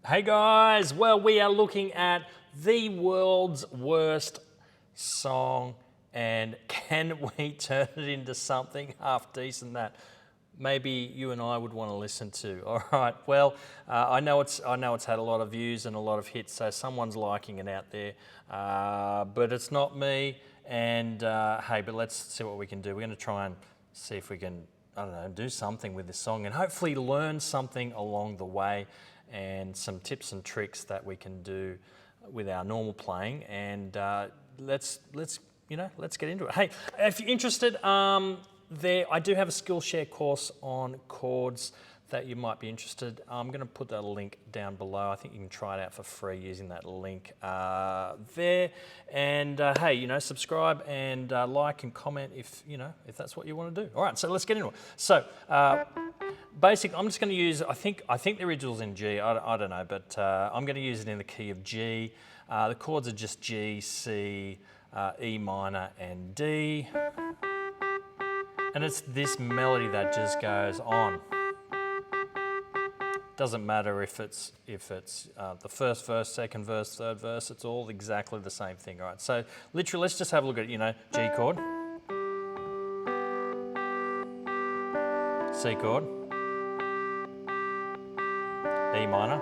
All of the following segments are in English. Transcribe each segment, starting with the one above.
Hey guys, well, we are looking at the world's worst song, and can we turn it into something half decent that maybe you and I would want to listen to? All right. Well, I know it's had a lot of views and a lot of hits, so someone's liking it out there, but it's not me. And hey, but let's see what we can do. We're going to try and see if we can, I don't know, do something with this song and hopefully learn something along the way, and some tips and tricks that we can do with our normal playing. And let's get into it. Hey, if you're interested, I do have a Skillshare course on chords that you might be interested. I'm going to put that link down below. I think you can try it out for free using that link there. And hey, subscribe and like and comment if that's what you want to do. All right, so let's get into it. So basic, I'm just going to use, I think the original's in G, I don't know, but I'm going to use it in the key of G. The chords are just G, C, E minor and D. And it's this melody that just goes on. Doesn't matter if it's the first verse, second verse, third verse, it's all exactly the same thing. All right, so literally let's just have a look at, G chord, C chord, E minor,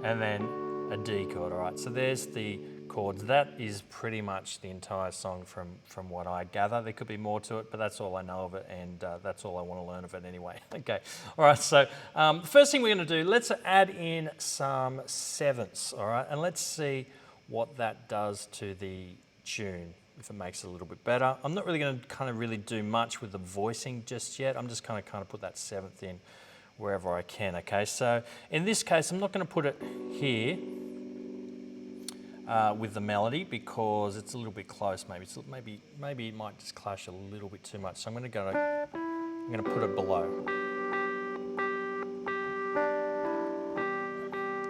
and then a D chord. All right, so there's the chords. That is pretty much the entire song from what I gather. There could be more to it, but that's all I know of it, and that's all I want to learn of it anyway. Okay, all right, so the first thing we're going to do, let's add in some sevenths, all right, and let's see what that does to the tune, if it makes it a little bit better. I'm not really going to kind of really do much with the voicing just yet. I'm just going to kind of put that seventh in wherever I can, okay? So in this case, I'm not going to put it here with the melody because it's a little bit close. Maybe it might just clash a little bit too much. So I'm going to put it below.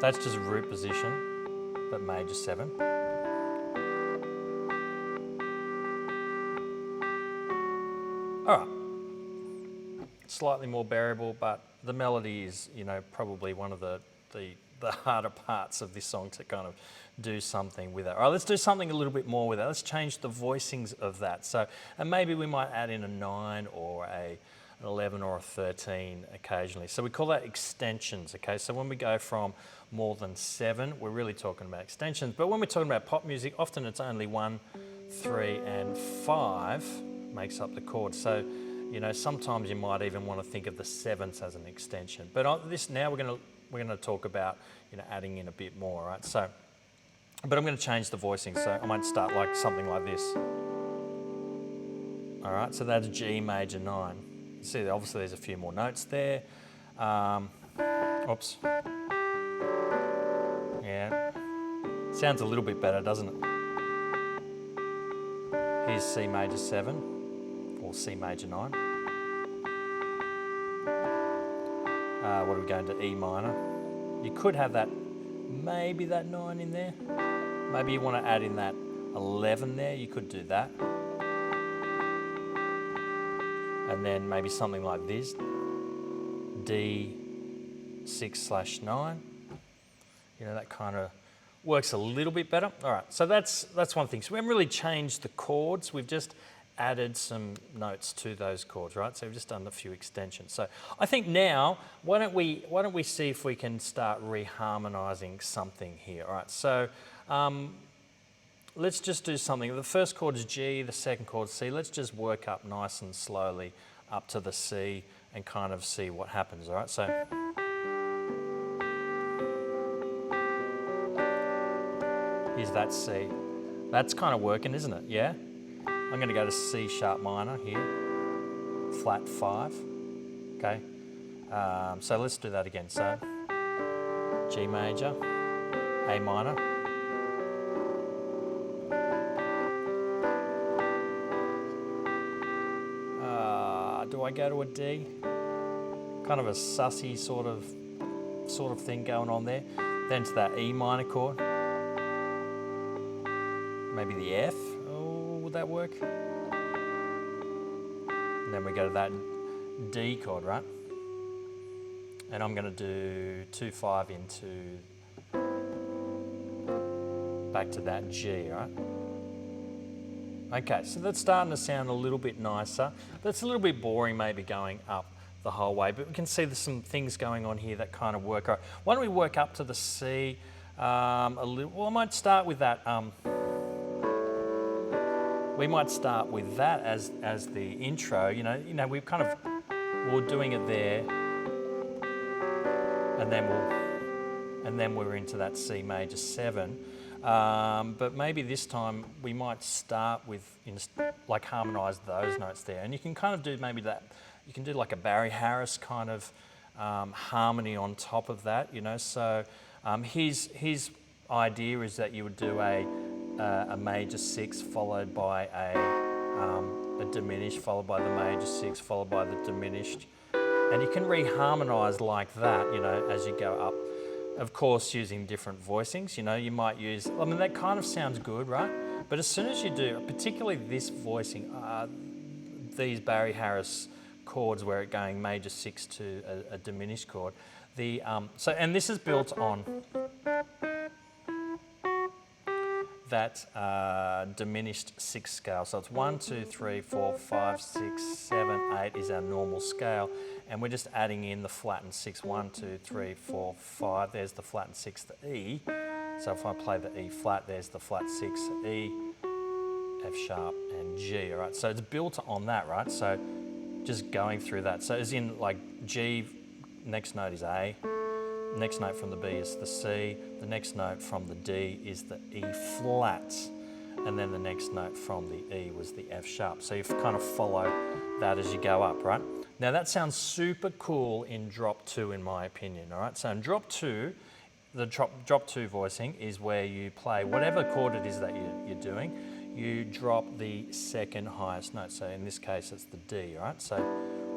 That's just root position, but major 7. All right. Slightly more bearable, but the melody is, probably one of the harder parts of this song to kind of do something with it. All right, let's do something a little bit more with it. Let's change the voicings of that. So, and maybe we might add in a 9 or an 11 or a 13 occasionally. So we call that extensions, okay? So when we go from more than 7, we're really talking about extensions. But when we're talking about pop music, often it's only 1, 3, and 5 makes up the chord. So, sometimes you might even want to think of the sevenths as an extension. But on this now we're going to talk about adding in a bit more, right? So, but I'm going to change the voicing. So I might start like something like this. All right, so that's G major 9. You see, obviously there's a few more notes there. Oops. Yeah, sounds a little bit better, doesn't it? Here's C major 7 or C major 9. What are we going to? E minor. You could have that, maybe that 9 in there. Maybe you want to add in that 11 there. You could do that. And then maybe something like this. D6/9. That kind of works a little bit better. All right, so that's one thing. So we haven't really changed the chords. We've just added some notes to those chords, right? So we've just done a few extensions. So I think now, why don't we see if we can start reharmonizing something here? All right, so let's just do something. The first chord is G, the second chord is C. Let's just work up nice and slowly up to the C and kind of see what happens, all right? So here's that C. That's kind of working, isn't it? Yeah? I'm going to go to C sharp minor here, flat 5, okay? So let's do that again. So G major, A minor, do I go to a D? Kind of a sussy sort of thing going on there. Then to that E minor chord, maybe the F. Would that work? And then we go to that D chord, right? And I'm going to do 2/5 into, back to that G, right? Okay, so that's starting to sound a little bit nicer. That's a little bit boring maybe going up the whole way, but we can see there's some things going on here that kind of work. All right, why don't we work up to the C a little? Well, I might start with that. We might start with that as the intro. You know, we've kind of, we're doing it there, and then we're into that C major 7. But maybe this time we might start with, like, harmonise those notes there. And you can kind of do maybe that, you can do like a Barry Harris kind of harmony on top of that, you know. So his idea is that you would do a major 6 followed by a diminished, followed by the major 6, followed by the diminished. And you can reharmonise like that, you know, as you go up. Of course, using different voicings, you know, you might use, I mean, that kind of sounds good, right? But as soon as you do, particularly this voicing, these Barry Harris chords where it's going major 6 to a diminished chord, and this is built on that diminished 6 scale. So it's 1, 2, 3, 4, 5, 6, 7, 8 is our normal scale. And we're just adding in the flattened 6, 1, 2, 3, 4, 5. There's the flattened 6, the E. So if I play the E flat, there's the flat 6, E, F sharp, and G, all right? So it's built on that, right? So just going through that. So as in, like, G, next note is A. Next note from the B is the C. The next note from the D is the E flat. And then the next note from the E was the F sharp. So you kind of follow that as you go up, right? Now that sounds super cool in drop 2 in my opinion, all right? So in drop 2, the drop 2 voicing is where you play whatever chord it is that you're doing, you drop the second highest note. So in this case, it's the D, all right? So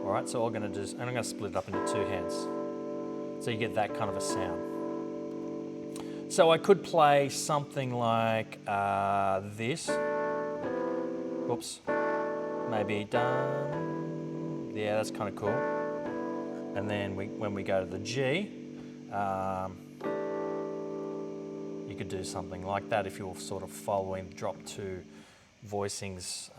all I'm gonna do is, and I'm gonna split it up into 2 hands. So you get that kind of a sound. So I could play something like this. Whoops. Maybe dun. Yeah, that's kind of cool. And then when we go to the G, you could do something like that if you're sort of following drop 2 voicings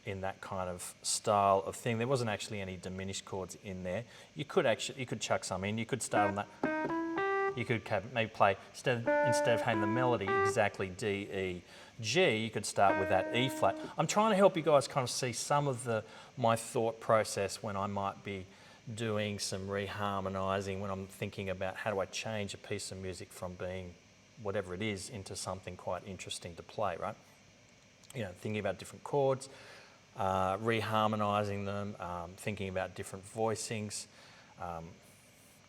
in that kind of style of thing. There wasn't actually any diminished chords in there. You could chuck some in. You could start on that. You could maybe play, instead of having the melody exactly D, E, G, you could start with that E flat. I'm trying to help you guys kind of see some of my thought process when I might be doing some reharmonizing, when I'm thinking about how do I change a piece of music from being whatever it is into something quite interesting to play, right? You know, thinking about different chords, reharmonizing them, thinking about different voicings,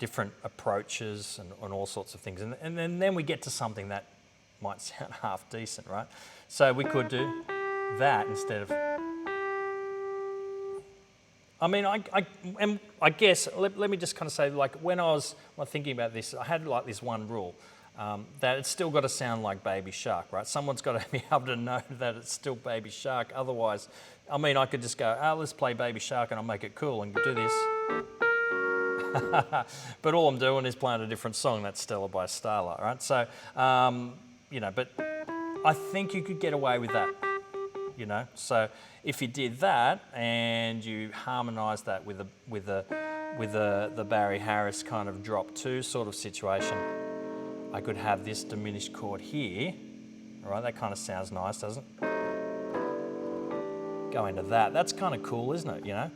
different approaches and all sorts of things. And then we get to something that might sound half decent, right? So we could do that instead of, I mean, I guess, let me just kind of say, like, when I was thinking about this, I had like this one rule, that it's still got to sound like Baby Shark, right? Someone's got to be able to know that it's still Baby Shark. Otherwise, I mean, I could just go, oh, let's play Baby Shark and I'll make it cool and do this. But all I'm doing is playing a different song. That's Stella by Starlight, right? So, you know, but I think you could get away with that, you know? So if you did that and you harmonised that with the Barry Harris kind of drop 2 sort of situation, I could have this diminished chord here, all right? That kind of sounds nice, doesn't it? Go into that. That's kind of cool, isn't it, you know?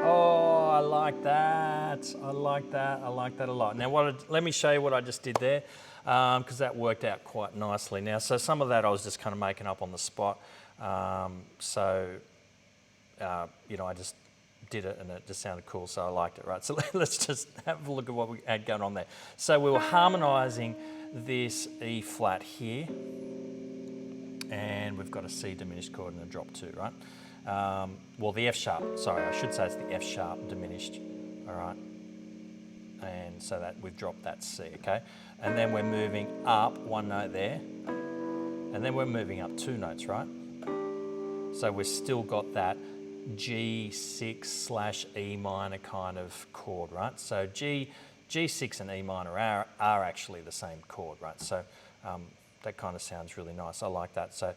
Oh, I like that. I like that. I like that a lot. Now, let me show you what I just did there, because that worked out quite nicely. Now, so some of that I was just kind of making up on the spot. You know, I just did it and it just sounded cool, so I liked it, right? So let's just have a look at what we had going on there. So we were harmonising this E flat here, and we've got a C diminished chord and a drop 2, right? Well, the F sharp, sorry, I should say it's the F sharp diminished, all right? And so that we've dropped that C, okay? And then we're moving up one note there, And then we're moving up 2 notes, right? So we've still got that G6/E minor kind of chord, right? So G6 and E minor are actually the same chord, right? So that kind of sounds really nice. I like that. So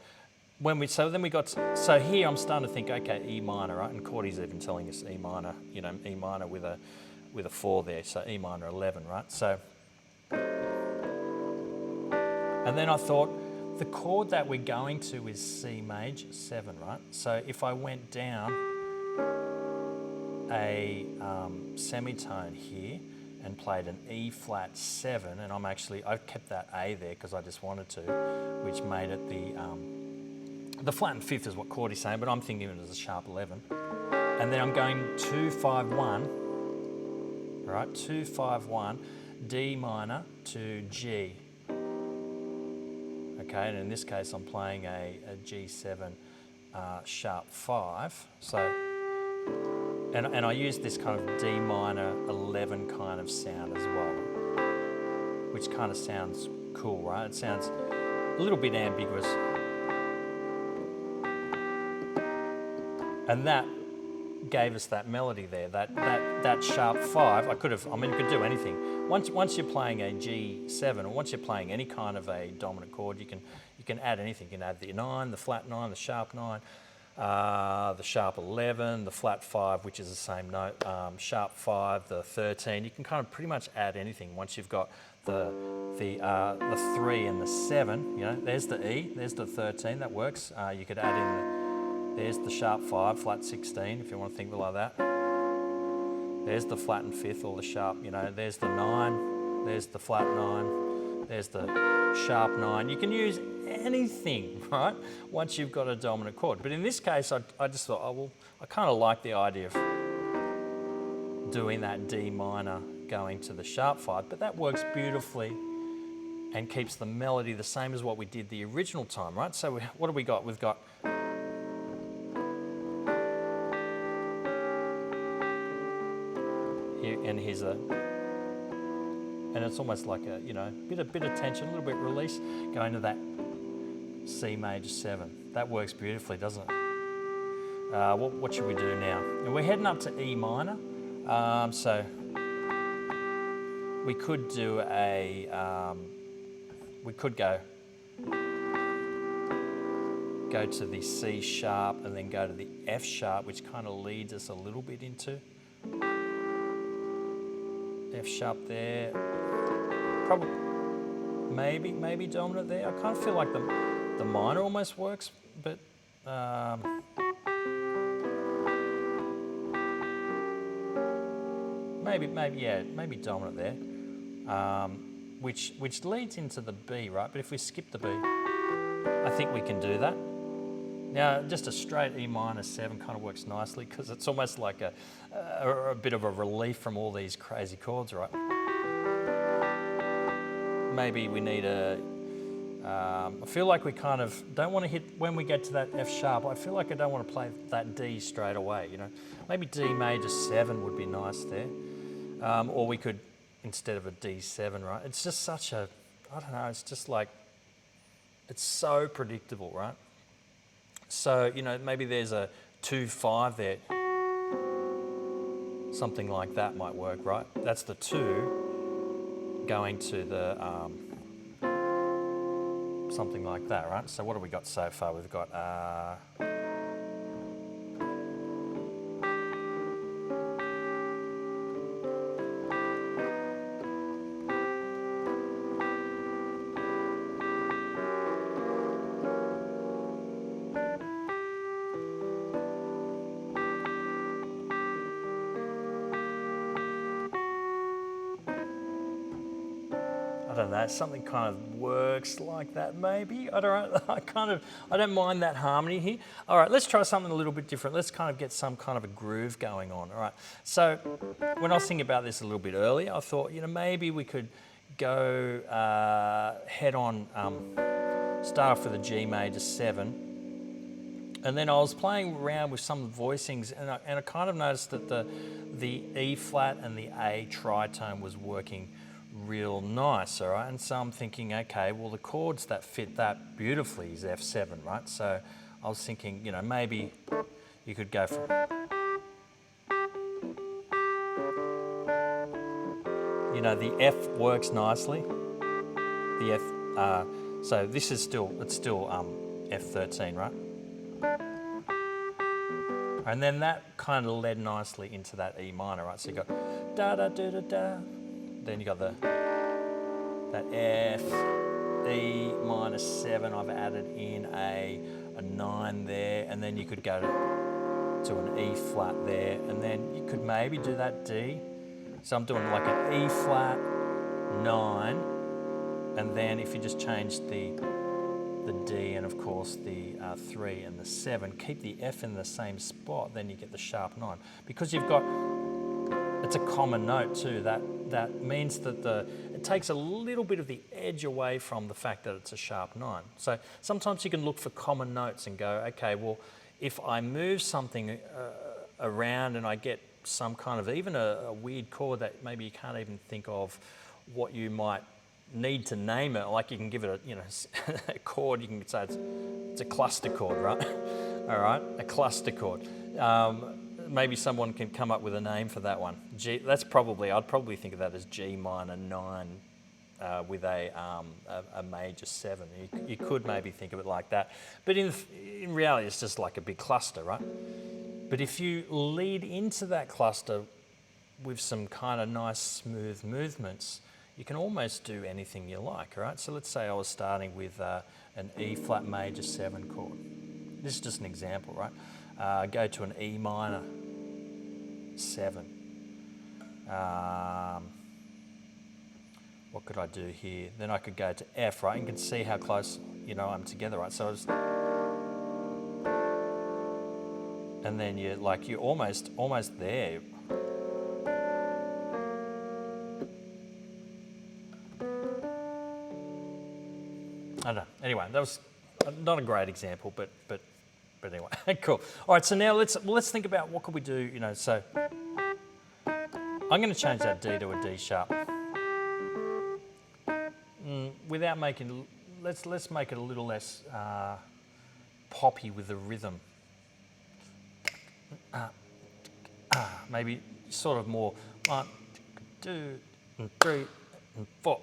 so here I'm starting to think, okay, E minor, right? And Chordy's even telling us E minor, you know, E minor with a 4 there, so E minor 11, right? So, and then I thought, the chord that we're going to is C major 7, right? So if I went down a semitone here and played an E flat 7, and I've kept that A there because I just wanted to, which made it the flattened 5th is what Chordy's saying, but I'm thinking of it as a sharp 11. And then I'm going 2, 5, 1, right? 2, 5, 1, D minor to G. Okay, and in this case I'm playing a G7 sharp 5. So, and I use this kind of D minor 11 kind of sound as well, which kind of sounds cool, right? It sounds a little bit ambiguous. And that gave us that melody there, that sharp 5. You could do anything. Once you're playing a G7, or once you're playing any kind of a dominant chord, you can add anything. You can add the 9, the flat 9, the sharp 9, the sharp 11, the flat 5, which is the same note, sharp 5, the 13. You can kind of pretty much add anything once you've got the 3 and the 7. You know, there's the E, there's the 13. That works. You could add in there's the sharp 5, flat 16, if you want to think of it like that. There's the flattened 5th, or the sharp, you know, there's the 9, there's the flat 9, there's the sharp 9. You can use anything, right, once you've got a dominant chord. But in this case, I just thought, oh, well, I kind of like the idea of doing that D minor going to the sharp 5, but that works beautifully and keeps the melody the same as what we did the original time, right? So what have we got? We've got and here's and it's almost like a, you know, bit of tension, a little bit release, going to that C major 7. That works beautifully, doesn't it? What should we do now? And we're heading up to E minor, so we could do we could go to the C sharp and then go to the F sharp, which kind of leads us a little bit into F sharp there, probably, maybe dominant there. I kind of feel like the minor almost works, but maybe dominant there, which leads into the B, right? But if we skip the B, I think we can do that. Now, just a straight E minor 7 kind of works nicely because it's almost like a bit of a relief from all these crazy chords, right? Maybe we need I feel like we kind of don't want to hit, when we get to that F sharp, I feel like I don't want to play that D straight away, you know? Maybe D major 7 would be nice there. Or we could, instead of a D7, right? It's just such a, I don't know, it's just like, it's so predictable, right? So, you know, maybe there's a 2-5 there. Something like that might work, right? That's the 2 going to the, something like that, right? So what have we got so far? We've got, I don't know, something kind of works like that maybe. I don't know, I don't mind that harmony here. All right, let's try something a little bit different. Let's kind of get some kind of a groove going on, all right? So when I was thinking about this a little bit earlier, I thought, you know, maybe we could go head on, start off with a G major 7. And then I was playing around with some voicings and I kind of noticed that the E flat and the A tritone was working real nice, all right? And so I'm thinking, okay, well, the chords that fit that beautifully is F7, right? So I was thinking, you know, maybe you could go for, you know, the F works nicely. The F, so this is still, it's still F13, right? And then that kind of led nicely into that E minor, right? So you got da da da da da. Then you got that F, E minor 7. I've added in a 9 there, and then you could go to an E flat there, and then you could maybe do that D. So I'm doing like an E flat 9, and then if you just change the D and of course the 3 and the 7, keep the F in the same spot, then you get the sharp 9. Because you've got, it's a common note too, that means that it takes a little bit of the edge away from the fact that it's a sharp 9. So sometimes you can look for common notes and go, okay, well, if I move something around and I get some kind of, even a weird chord that maybe you can't even think of what you might need to name it, like you can give it a, you know, a chord, you can say it's a cluster chord, right? All right, a cluster chord. Maybe someone can come up with a name for that one. G, that's probably, I'd probably think of that as G minor 9 with a major 7. You could maybe think of it like that. But in reality, it's just like a big cluster, right? But if you lead into that cluster with some kind of nice smooth movements, you can almost do anything you like, right? So let's say I was starting with an E flat major 7 chord. This is just an example, right? Go to an E minor 7. What could I do here? Then I could go to F, right? You can see how close, you know, I'm together, right? So and then you're almost there. I don't know. Anyway, that was not a great example, but anyway, cool. All right, so now let's think about what could we do. You know, so I'm going to change that D to a D sharp without making. Let's make it a little less poppy with the rhythm. Maybe sort of more 1, 2, 3, 4.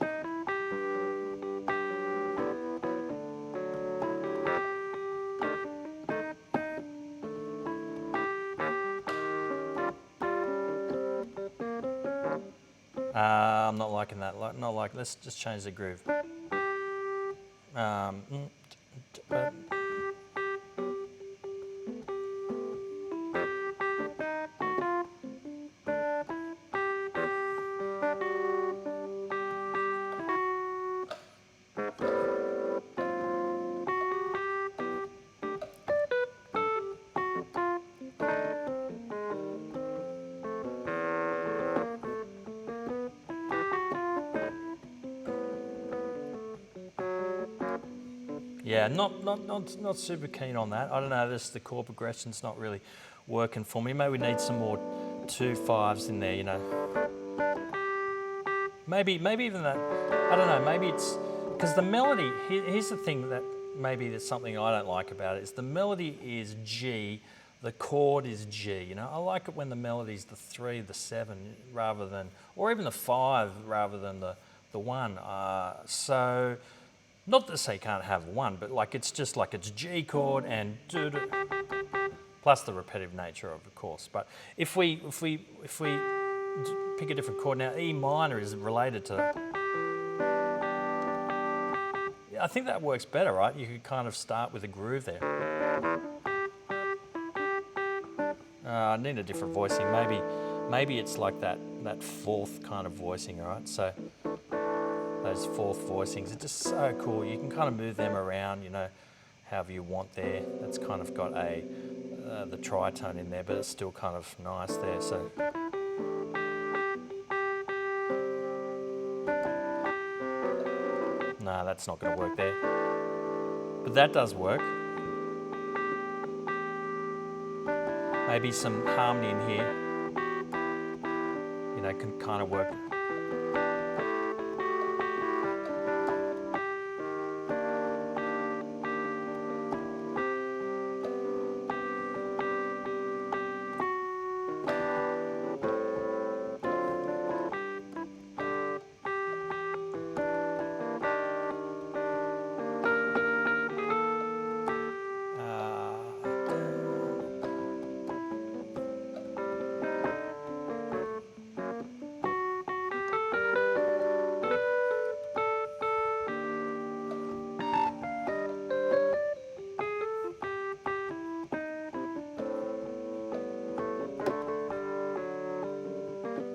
I'm not liking that. Not like. Let's just change the groove. Yeah, not super keen on that. I don't know, the chord progression's not really working for me. Maybe we need some more 2 5s in there, you know. Maybe even that, I don't know, maybe it's, because the melody, here's the thing that maybe there's something I don't like about it, is the melody is G, the chord is G, you know. I like it when the melody's the 3, the 7, rather than, or even the 5 rather than the 1. So, not to say you can't have 1, but like it's just like it's G chord and plus the repetitive nature of course. But if we pick a different chord now, E minor is related to that. I think that works better, right? You could kind of start with a groove there. I need a different voicing. Maybe it's like that fourth kind of voicing, all right? So those fourth voicings are just so cool. You can kind of move them around, you know, however you want there. That's kind of got the tritone in there, but it's still kind of nice there. So. No, that's not going to work there. But that does work. Maybe some harmony in here, you know, can kind of work.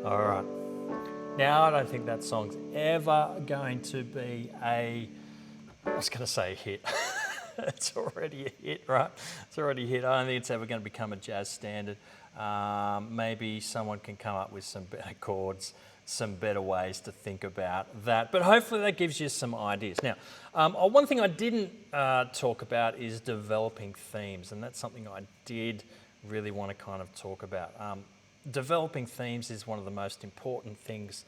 All right. Now, I don't think that song's ever going to be I was going to say a hit. It's already a hit, right? It's already a hit. I don't think it's ever going to become a jazz standard. Maybe someone can come up with some better chords, some better ways to think about that. But hopefully that gives you some ideas. Now, one thing I didn't talk about is developing themes, and that's something I did really want to kind of talk about. Developing themes is one of the most important things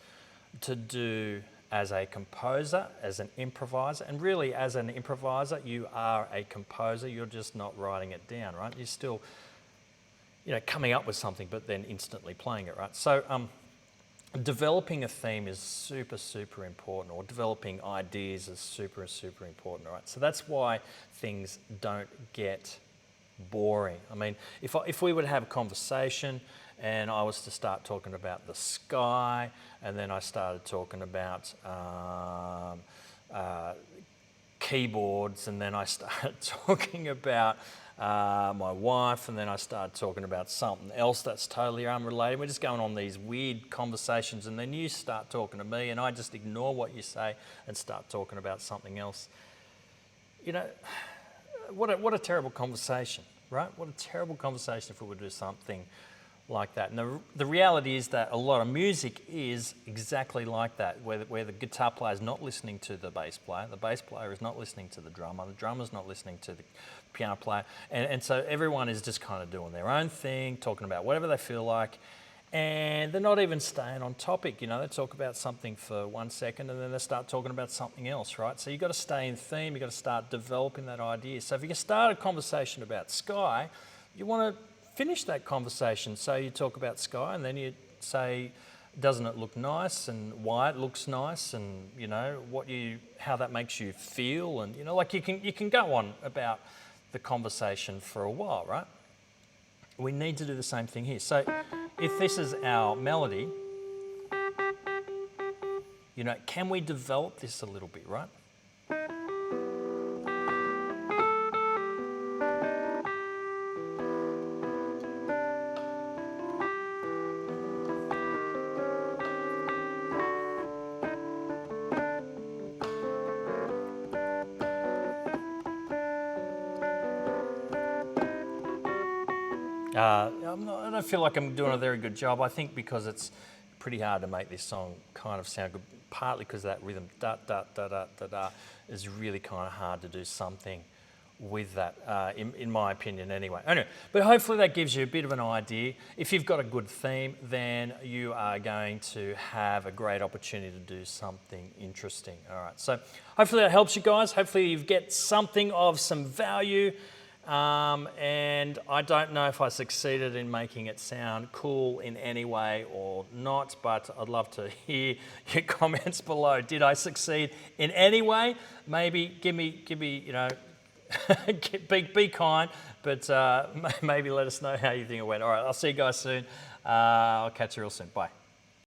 to do as a composer, as an improviser, and really as an improviser, you are a composer, you're just not writing it down, right? You're still, coming up with something, but then instantly playing it, right? So developing a theme is super, super important, or developing ideas is super, super important, right? So that's why things don't get boring. I mean, if we would have a conversation and I was to start talking about the sky, and then I started talking about keyboards, and then I started talking about my wife, and then I started talking about something else that's totally unrelated. We're just going on these weird conversations, and then you start talking to me, and I just ignore what you say and start talking about something else. What a terrible conversation, right? What a terrible conversation if we would do something like that. And the reality is that a lot of music is exactly like that, where the guitar player is not listening to the bass player is not listening to the drummer's not listening to the piano player, and so everyone is just kind of doing their own thing, talking about whatever they feel like, and they're not even staying on topic. They talk about something for 1 second and then they start talking about something else, right? So you've got to stay in theme, you've got to start developing that idea. So if you can start a conversation about sky, you want to finish that conversation. So you talk about sky, and then you say, doesn't it look nice, and why it looks nice, and how that makes you feel, and you can go on about the conversation for a while, right? We need to do the same thing here. So if this is our melody, can we develop this a little bit, right? I don't feel like I'm doing a very good job. I think because it's pretty hard to make this song kind of sound good, partly because that rhythm, da, da, da, da, da, da, is really kind of hard to do something with that, in my opinion anyway. Anyway, but hopefully that gives you a bit of an idea. If you've got a good theme, then you are going to have a great opportunity to do something interesting. All right, so hopefully that helps you guys. Hopefully you get something of some value. And I don't know if I succeeded in making it sound cool in any way or not, but I'd love to hear your comments below. Did I succeed in any way? Maybe give me, be kind, but maybe let us know how you think it went. All right, I'll see you guys soon. I'll catch you real soon. Bye.